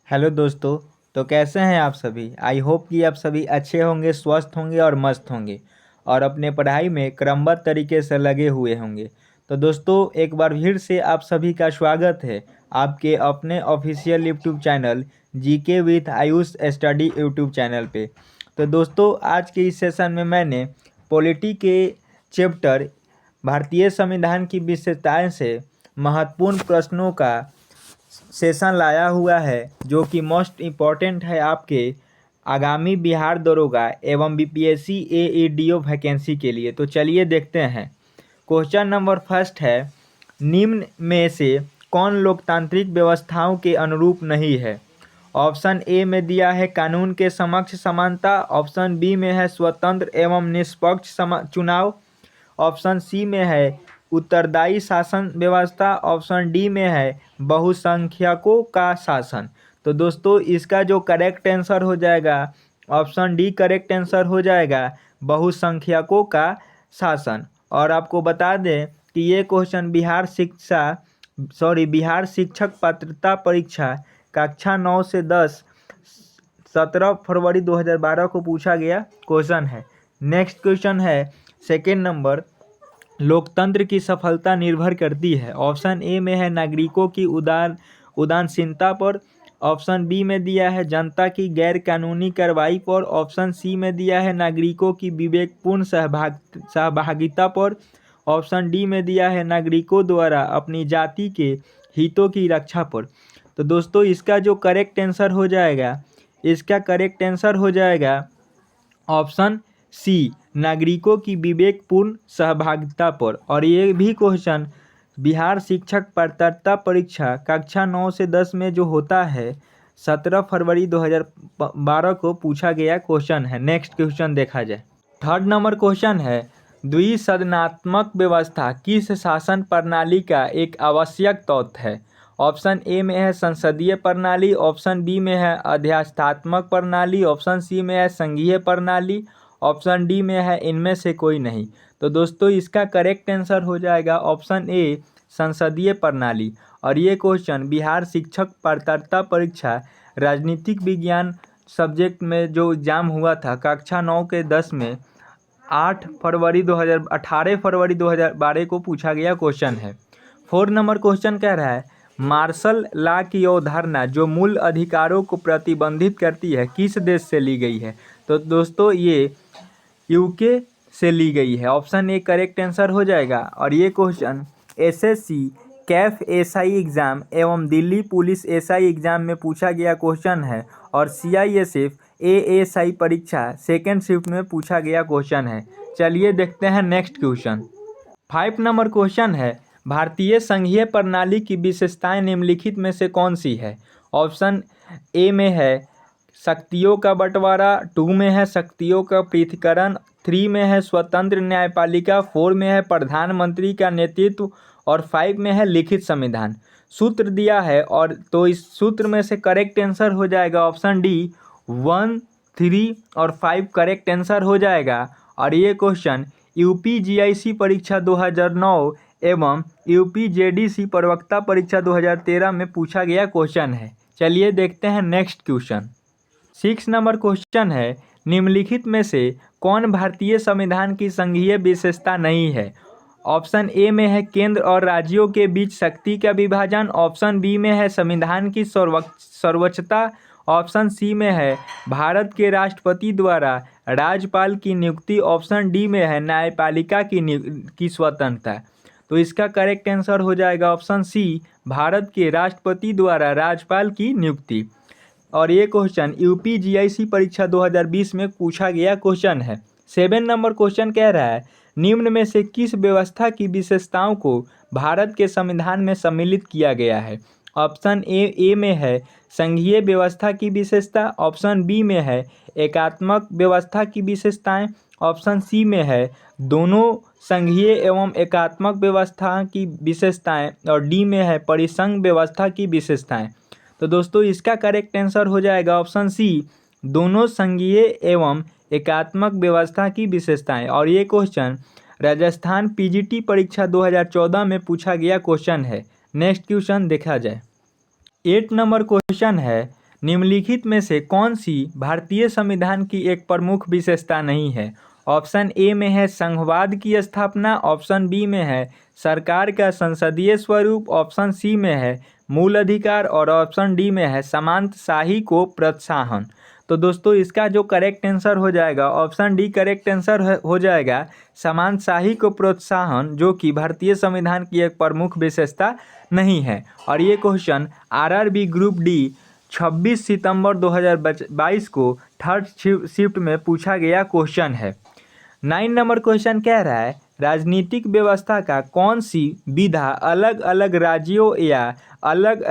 Hello दोस्तों। तो कैसे हैं आप सभी। आई होप कि आप सभी अच्छे होंगे, स्वस्थ होंगे और मस्त होंगे और अपने पढ़ाई में क्रमबद्ध तरीके से लगे हुए होंगे। तो दोस्तों एक बार फिर से आप सभी का स्वागत है आपके अपने official YouTube channel GK with Ayush study YouTube channel पे। तो दोस्तों आज के इस सेशन में मैंने पॉलिटी के चैप्टर भारतीय संविधान की विशेषताएं से महत्वपूर्ण प्रश्नों का सेशन लाया हुआ है जो कि मोस्ट इम्पॉर्टेंट है आपके आगामी बिहार दरोगा एवं बीपीएससी एईडीओ वैकेंसी के लिए। तो चलिए देखते हैं। क्वेश्चन नंबर फर्स्ट है, निम्न में से कौन लोकतांत्रिक व्यवस्थाओं के अनुरूप नहीं है। ऑप्शन ए में दिया है कानून के समक्ष समानता, ऑप्शन बी में है स्वतंत्र एवं निष्पक्ष चुनाव, ऑप्शन सी में है उत्तरदायी शासन व्यवस्था, ऑप्शन डी में है बहुसंख्यकों का शासन। तो दोस्तों इसका जो करेक्ट आंसर हो जाएगा ऑप्शन डी करेक्ट आंसर हो जाएगा, बहुसंख्यकों का शासन। और आपको बता दें कि ये क्वेश्चन बिहार शिक्षक पात्रता परीक्षा कक्षा 9 से 10 17 फरवरी 2012 को पूछा गया क्वेश्चन है। नेक्स्ट क्वेश्चन है सेकेंड नंबर, लोकतंत्र की सफलता निर्भर करती है। ऑप्शन ए में है नागरिकों की उदासीनता पर, ऑप्शन बी में दिया है जनता की गैर कानूनी कार्रवाई पर, ऑप्शन सी में दिया है नागरिकों की विवेकपूर्ण सहभागिता पर, ऑप्शन डी में दिया है नागरिकों द्वारा अपनी जाति के हितों की रक्षा पर। तो दोस्तों इसका जो करेक्ट आंसर हो जाएगा, इसका करेक्ट आंसर हो जाएगा ऑप्शन सी, नागरिकों की विवेकपूर्ण सहभागिता पर। और ये भी क्वेश्चन बिहार शिक्षक पात्रता परीक्षा कक्षा 9 से 10 में जो होता है 17 फरवरी 2012 को पूछा गया क्वेश्चन है। नेक्स्ट क्वेश्चन देखा जाए। थर्ड नंबर क्वेश्चन है, द्विसदनात्मक व्यवस्था किस शासन प्रणाली का एक आवश्यक तत्व है। ऑप्शन ए में है संसदीय प्रणाली, ऑप्शन बी में है अध्यास्थात्मक प्रणाली, ऑप्शन सी में है संघीय प्रणाली, ऑप्शन डी में है इनमें से कोई नहीं। तो दोस्तों इसका करेक्ट आंसर हो जाएगा ऑप्शन ए, संसदीय प्रणाली। और ये क्वेश्चन बिहार शिक्षक पात्रता परीक्षा राजनीतिक विज्ञान सब्जेक्ट में जो एग्जाम हुआ था कक्षा 9 के 10 में 18 फरवरी 2012 को पूछा गया क्वेश्चन है। फोर्थ नंबर क्वेश्चन कह रहा है, मार्शल लॉ की अवधारणा जो मूल अधिकारों को प्रतिबंधित करती है किस देश से ली गई है। तो दोस्तों ये यूके से ली गई है। ऑप्शन ए करेक्ट आंसर हो जाएगा। और ये question SSC Kaif SI exam एवं दिल्ली पुलिस एसआई एग्ज़ाम में पूछा गया क्वेश्चन है और सीआईएसएफ एएसआई परीक्षा सेकेंड शिफ्ट में पूछा गया क्वेश्चन है। चलिए देखते हैं नेक्स्ट क्वेश्चन। 5 नंबर क्वेश्चन है, भारतीय संघीय प्रणाली की विशेषताएं निम्नलिखित में से कौन सी है। ऑप्शन ए में है शक्तियों का बंटवारा, 2 में है शक्तियों का पृथक्करण, 3 में है स्वतंत्र न्यायपालिका, 4 में है प्रधानमंत्री का नेतृत्व और 5 में है लिखित संविधान। सूत्र दिया है और तो इस सूत्र में से करेक्ट आंसर हो जाएगा ऑप्शन डी, 1, 3 और 5 करेक्ट आंसर हो जाएगा। और ये क्वेश्चन यूपीजीआईसी परीक्षा 2009 एवं यूपीजेडीसी प्रवक्ता परीक्षा 2013 में पूछा गया क्वेश्चन है। चलिए देखते हैं नेक्स्ट क्वेश्चन। 6 नंबर क्वेश्चन है, निम्नलिखित में से कौन भारतीय संविधान की संघीय विशेषता नहीं है। ऑप्शन ए में है केंद्र और राज्यों के बीच शक्ति का विभाजन, ऑप्शन बी में है संविधान की सर्वोच्चता, ऑप्शन सी में है भारत के राष्ट्रपति द्वारा राज्यपाल की नियुक्ति, ऑप्शन डी में है न्यायपालिका की स्वतंत्रता। तो इसका करेक्ट आंसर हो जाएगा ऑप्शन सी, भारत के राष्ट्रपति द्वारा राज्यपाल की नियुक्ति। और ये क्वेश्चन यूपीजीआईसी परीक्षा 2020 में पूछा गया क्वेश्चन है। 7 नंबर क्वेश्चन कह रहा है, निम्न में से किस व्यवस्था की विशेषताओं को भारत के संविधान में सम्मिलित किया गया है। ऑप्शन ए में है संघीय व्यवस्था की विशेषता, ऑप्शन बी में है एकात्मक व्यवस्था की विशेषताएं, ऑप्शन सी में है दोनों संघीय एवं एकात्मक व्यवस्था की विशेषताएं और डी में है परिसंघ व्यवस्था की विशेषताएं। तो दोस्तों इसका करेक्ट आंसर हो जाएगा ऑप्शन सी, दोनों संघीय एवं एकात्मक व्यवस्था की विशेषताएं। और ये क्वेश्चन राजस्थान पीजीटी परीक्षा 2014 में पूछा गया क्वेश्चन है। नेक्स्ट क्वेश्चन देखा जाए। 8 नंबर क्वेश्चन है, निम्नलिखित में से कौन सी भारतीय संविधान की एक प्रमुख विशेषता नहीं है? ऑप्शन ए में है संघवाद की स्थापना, ऑप्शन बी में है सरकार का संसदीय स्वरूप, ऑप्शन सी में है मूल अधिकार और ऑप्शन डी में है सामंतशाही को प्रोत्साहन। तो दोस्तों इसका जो करेक्ट आंसर हो जाएगा ऑप्शन डी करेक्ट आंसर हो जाएगा सामंतशाही को प्रोत्साहन, जो कि भारतीय संविधान की एक प्रमुख विशेषता नहीं है। और ये क्वेश्चन आरआरबी ग्रुप डी 26 सितंबर 2022 को थर्ड शिफ्ट में पूछा गया क्वेश्चन है। 9 नंबर क्वेश्चन कह रहा है राजनीतिक व्यवस्था का कौन सी विधा अलग अलग राज्यों या अलग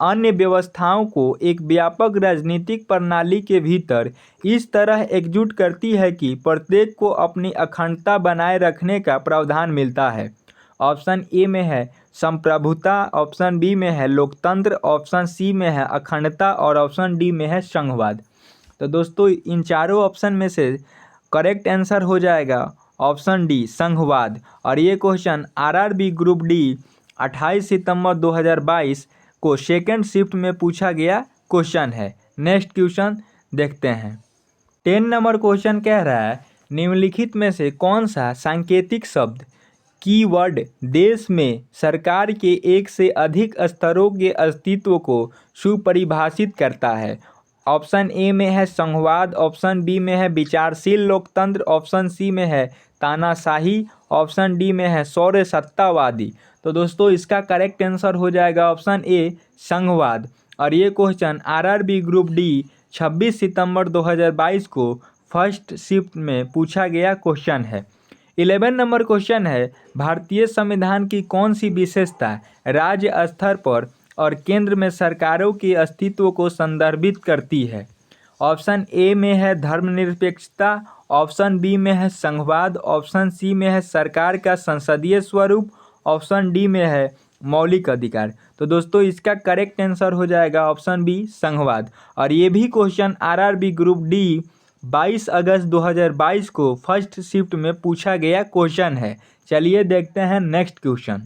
अन्य व्यवस्थाओं को एक व्यापक राजनीतिक प्रणाली के भीतर इस तरह एकजुट करती है कि प्रत्येक को अपनी अखंडता बनाए रखने का प्रावधान मिलता है? ऑप्शन ए में है संप्रभुता, ऑप्शन बी में है लोकतंत्र, ऑप्शन सी में है अखंडता और ऑप्शन डी में है संघवाद। तो दोस्तों इन चारों ऑप्शन में से करेक्ट आंसर हो जाएगा ऑप्शन डी संघवाद। और ये क्वेश्चन आरआरबी ग्रुप डी 28 सितंबर 2022 को सेकेंड शिफ्ट में पूछा गया क्वेश्चन है। नेक्स्ट क्वेश्चन देखते हैं। 10 नंबर क्वेश्चन कह रहा है निम्नलिखित में से कौन सा सांकेतिक शब्द कीवर्ड देश में सरकार के एक से अधिक स्तरों के अस्तित्व को सुपरिभाषित करता है? ऑप्शन ए में है संघवाद, ऑप्शन बी में है विचारशील लोकतंत्र, ऑप्शन सी में है तानाशाही, ऑप्शन डी में है सौर्य सत्तावादी। तो दोस्तों इसका करेक्ट आंसर हो जाएगा ऑप्शन ए संघवाद। और ये क्वेश्चन आरआरबी ग्रुप डी 26 सितंबर 2022 को फर्स्ट शिफ्ट में पूछा गया क्वेश्चन है। 11 नंबर क्वेश्चन है भारतीय संविधान की कौन सी विशेषता राज्य स्तर पर और केंद्र में सरकारों के अस्तित्व को संदर्भित करती है? ऑप्शन ए में है धर्मनिरपेक्षता, ऑप्शन बी में है संघवाद, ऑप्शन सी में है सरकार का संसदीय स्वरूप, ऑप्शन डी में है मौलिक अधिकार। तो दोस्तों इसका करेक्ट आंसर हो जाएगा ऑप्शन बी संघवाद। और ये भी क्वेश्चन आरआरबी ग्रुप डी 22 अगस्त 2022 को फर्स्ट शिफ्ट में पूछा गया क्वेश्चन है। चलिए देखते हैं नेक्स्ट क्वेश्चन।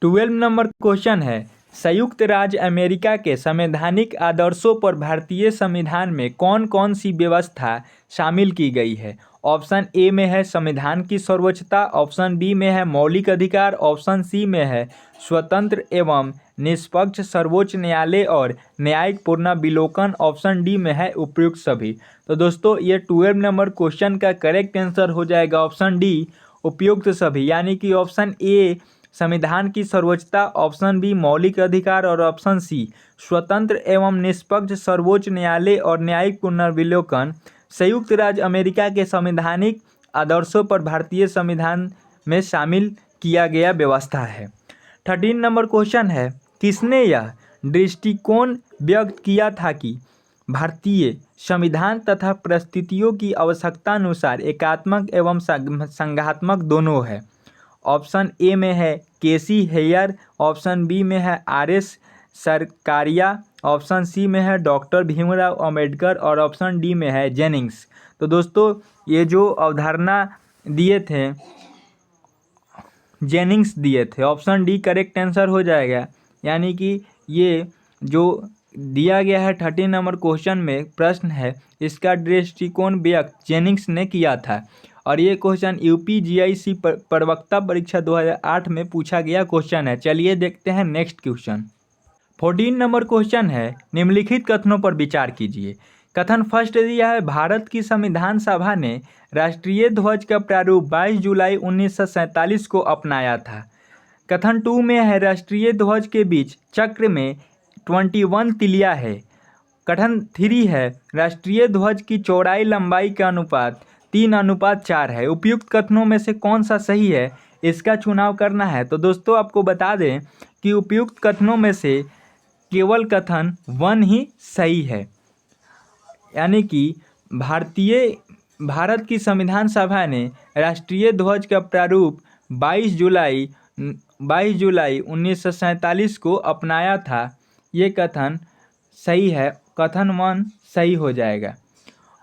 12 नंबर क्वेश्चन है संयुक्त राज्य अमेरिका के संवैधानिक आदर्शों पर भारतीय संविधान में कौन कौन सी व्यवस्था शामिल की गई है? ऑप्शन ए में है संविधान की सर्वोच्चता, ऑप्शन बी में है मौलिक अधिकार, ऑप्शन सी में है स्वतंत्र एवं निष्पक्ष सर्वोच्च न्यायालय और न्यायिक पुनर्विलोकन, ऑप्शन डी में है उपयुक्त सभी। तो दोस्तों ये 12 नंबर क्वेश्चन का करेक्ट आंसर हो जाएगा ऑप्शन डी उपयुक्त सभी, यानी कि ऑप्शन ए संविधान की सर्वोच्चता, ऑप्शन बी मौलिक अधिकार और ऑप्शन सी स्वतंत्र एवं निष्पक्ष सर्वोच्च न्यायालय और न्यायिक पुनर्विलोकन संयुक्त राज्य अमेरिका के संवैधानिक आदर्शों पर भारतीय संविधान में शामिल किया गया व्यवस्था है। 13 नंबर क्वेश्चन है किसने यह दृष्टिकोण व्यक्त किया था कि भारतीय संविधान तथा परिस्थितियों की आवश्यकता अनुसार एकात्मक एवं संघात्मक दोनों है? ऑप्शन ए में है केसी हेयर, ऑप्शन बी में है आर.एस. सरकारिया, ऑप्शन सी में है डॉक्टर भीमराव अंबेडकर और ऑप्शन डी में है जेनिंग्स। तो दोस्तों ये जो अवधारणा दिए थे जेनिंग्स दिए थे, ऑप्शन डी करेक्ट आंसर हो जाएगा। यानी कि ये जो दिया गया है 13 नंबर क्वेश्चन में प्रश्न है इसका दृष्टिकोण व्यक्त जेनिंग्स ने किया था। और ये क्वेश्चन यूपीजीआईसी प्रवक्ता परीक्षा 2008 में पूछा गया क्वेश्चन है। चलिए देखते हैं नेक्स्ट क्वेश्चन। 14 नंबर क्वेश्चन है निम्नलिखित कथनों पर विचार कीजिए। कथन फर्स्ट दिया है भारत की संविधान सभा ने राष्ट्रीय ध्वज का प्रारूप 22 जुलाई 1947 को अपनाया था। कथन 2 में है राष्ट्रीय ध्वज के बीच चक्र में 21 तिलिया है। कथन 3 है राष्ट्रीय ध्वज की चौड़ाई लंबाई का अनुपात 3:4 है। उपयुक्त कथनों में से कौन सा सही है इसका चुनाव करना है। तो दोस्तों आपको बता दें कि उपयुक्त कथनों में से केवल कथन 1 ही सही है, यानी कि भारत की संविधान सभा ने राष्ट्रीय ध्वज का प्रारूप 22 जुलाई 1947 को अपनाया था। ये कथन सही है, कथन 1 सही हो जाएगा।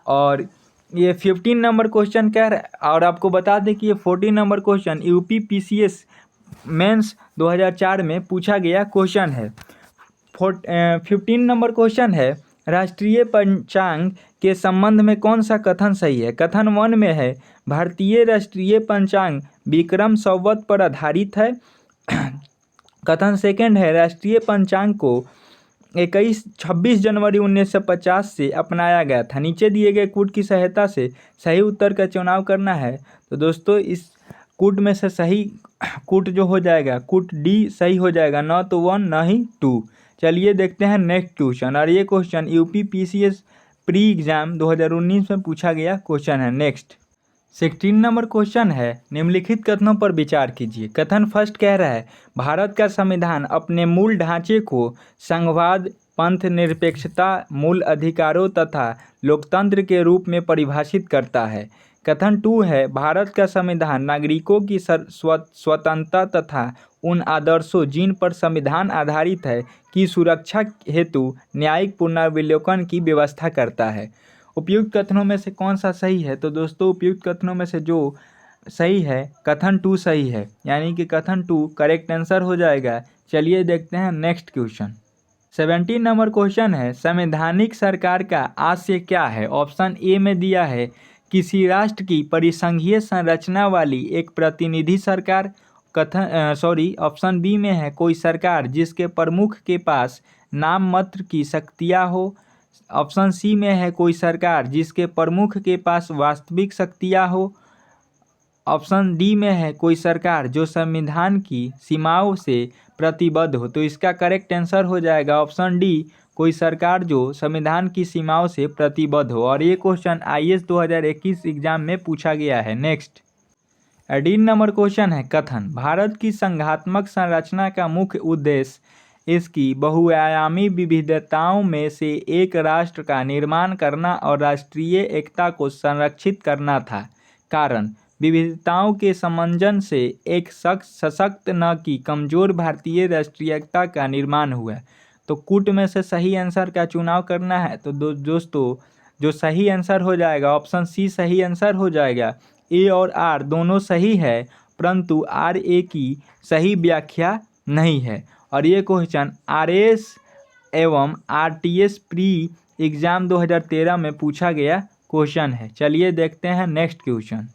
और ये 15 नंबर क्वेश्चन कह रहा है। और आपको बता दें कि ये 14 number question UP PCS mains 2004 में पूछा गया क्वेश्चन है। 15 नंबर क्वेश्चन है राष्ट्रीय पंचांग के संबंध में कौन सा कथन सही है? कथन 1 में है भारतीय राष्ट्रीय पंचांग विक्रम संवत पर आधारित है। कथन 2 है राष्ट्रीय पंचांग को 26 जनवरी 1950 से अपनाया गया था। नीचे दिए गए कूट की सहायता से सही उत्तर का चुनाव करना है। तो दोस्तों इस कूट में से सही कूट जो हो जाएगा, कूट डी सही हो जाएगा, न तो 1 न ही 2। चलिए देखते हैं नेक्स्ट क्वेश्चन, और ये question UP PCS pre exam 2019 में पूछा गया क्वेश्चन है। नेक्स्ट 16 नंबर क्वेश्चन है, निम्नलिखित कथनों पर विचार कीजिए। कथन फर्स्ट कह रहा है भारत का संविधान अपने मूल ढांचे को संघवाद, पंथ निरपेक्षता, मूल अधिकारों तथा लोकतंत्र के रूप में परिभाषित करता है। कथन 2 है भारत का संविधान नागरिकों की स्वतंत्रता तथा उन आदर्शों जिन पर संविधान आधारित है की सुरक्षा हेतु न्यायिक पुनर्विलोकन की व्यवस्था करता है। उपयुक्त कथनों में से कौन सा सही है? तो दोस्तों उपयुक्त कथनों में से जो सही है कथन 2 सही है, यानी कि कथन 2 करेक्ट आंसर हो जाएगा। चलिए देखते हैं नेक्स्ट क्वेश्चन। 17 नंबर क्वेश्चन है संवैधानिक सरकार का आशय क्या है? ऑप्शन ए में दिया है किसी राष्ट्र की परिसंघीय संरचना वाली एक प्रतिनिधि सरकार। ऑप्शन बी में है कोई सरकार जिसके प्रमुख के पास नाम मात्र की शक्तियाँ हो। ऑप्शन सी में है कोई सरकार जिसके प्रमुख के पास वास्तविक शक्तियाँ हो। ऑप्शन डी में है कोई सरकार जो संविधान की सीमाओं से प्रतिबद्ध हो। तो इसका करेक्ट आंसर हो जाएगा ऑप्शन डी, कोई सरकार जो संविधान की सीमाओं से प्रतिबद्ध हो। और ये क्वेश्चन आईएएस 2021 एग्जाम में पूछा गया है। नेक्स्ट 18 नंबर क्वेश्चन है कथन भारत की संघात्मक संरचना का मुख्य उद्देश्य इसकी बहुआयामी विविधताओं में से एक राष्ट्र का निर्माण करना और राष्ट्रीय एकता को संरक्षित करना था। कारण विविधताओं के समंजन से एक सशक्त न कि कमजोर भारतीय राष्ट्रीयता का निर्माण हुआ। तो कूट में से सही आंसर का चुनाव करना है। तो दोस्तों जो सही आंसर हो जाएगा ऑप्शन सी सही आंसर हो जाएगा। ए और आर दोनों सही है, परंतु आर ए की सही व्याख्या नहीं है। और ये क्वेश्चन आरएस एवं आरटीएस प्री एग्जाम 2013 में पूछा गया क्वेश्चन है। चलिए देखते हैं नेक्स्ट क्वेश्चन।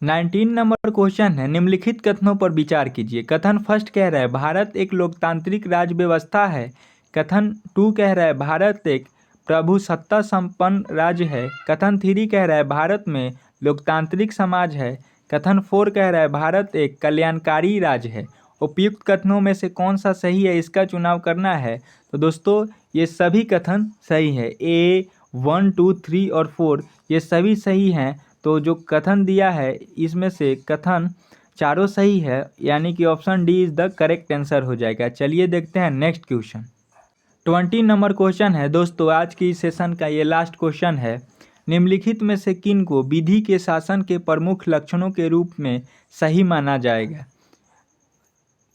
19 नंबर क्वेश्चन है निम्नलिखित कथनों पर विचार कीजिए। कथन फर्स्ट कह रहा है भारत एक लोकतांत्रिक राज्य व्यवस्था है। कथन 2 कह रहा है भारत एक प्रभुसत्ता संपन्न राज्य है। कथन 3 कह रहा है भारत में लोकतांत्रिक समाज है। कथन 4 कह रहा है भारत एक कल्याणकारी राज्य है। उपयुक्त कथनों में से कौन सा सही है इसका चुनाव करना है। तो दोस्तों ये सभी कथन सही है। ए 1 2 3 और 4 ये सभी सही हैं। तो जो कथन दिया है इसमें से कथन चारों सही है, यानी कि option D is the correct answer हो जाएगा। चलिए देखते हैं नेक्स्ट क्वेश्चन। 20 नंबर क्वेश्चन है दोस्तों आज की सेशन का ये लास्ट क्वेश्चन है। निम्नलिखित में से किन को विधि के शासन के प्रमुख लक्षणों के रूप में सही माना जाएगा?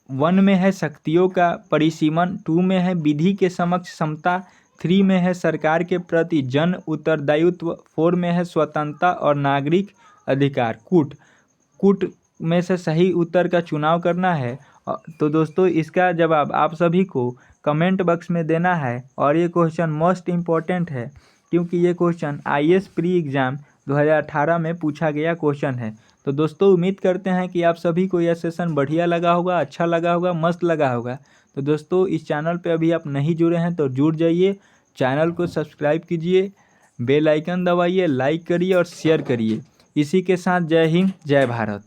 1 में है शक्तियों का परिसीमन, 2 में है विधि के समक्ष समता, 3 में है सरकार के प्रति जन उत्तरदायित्व, 4 में है स्वतंत्रता और नागरिक अधिकार। कूट में से सही उत्तर का चुनाव करना है। तो दोस्तों इसका जवाब आप सभी को कमेंट बॉक्स में देना है। और ये क्वेश्चन मोस्ट इम्पॉर्टेंट है क्योंकि ये क्वेश्चन आईएएस प्री एग्जाम 2018 में पूछा गया क्वेश्चन है। तो दोस्तों उम्मीद करते हैं कि आप सभी को यह सेशन बढ़िया लगा होगा, अच्छा लगा होगा, मस्त लगा होगा। तो दोस्तों इस चैनल पे अभी आप नहीं जुड़े हैं तो जुड़ जाइए, चैनल को सब्सक्राइब कीजिए, बेल आइकन दबाइए, लाइक करिए और शेयर करिए। इसी के साथ जय हिंद, जय भारत।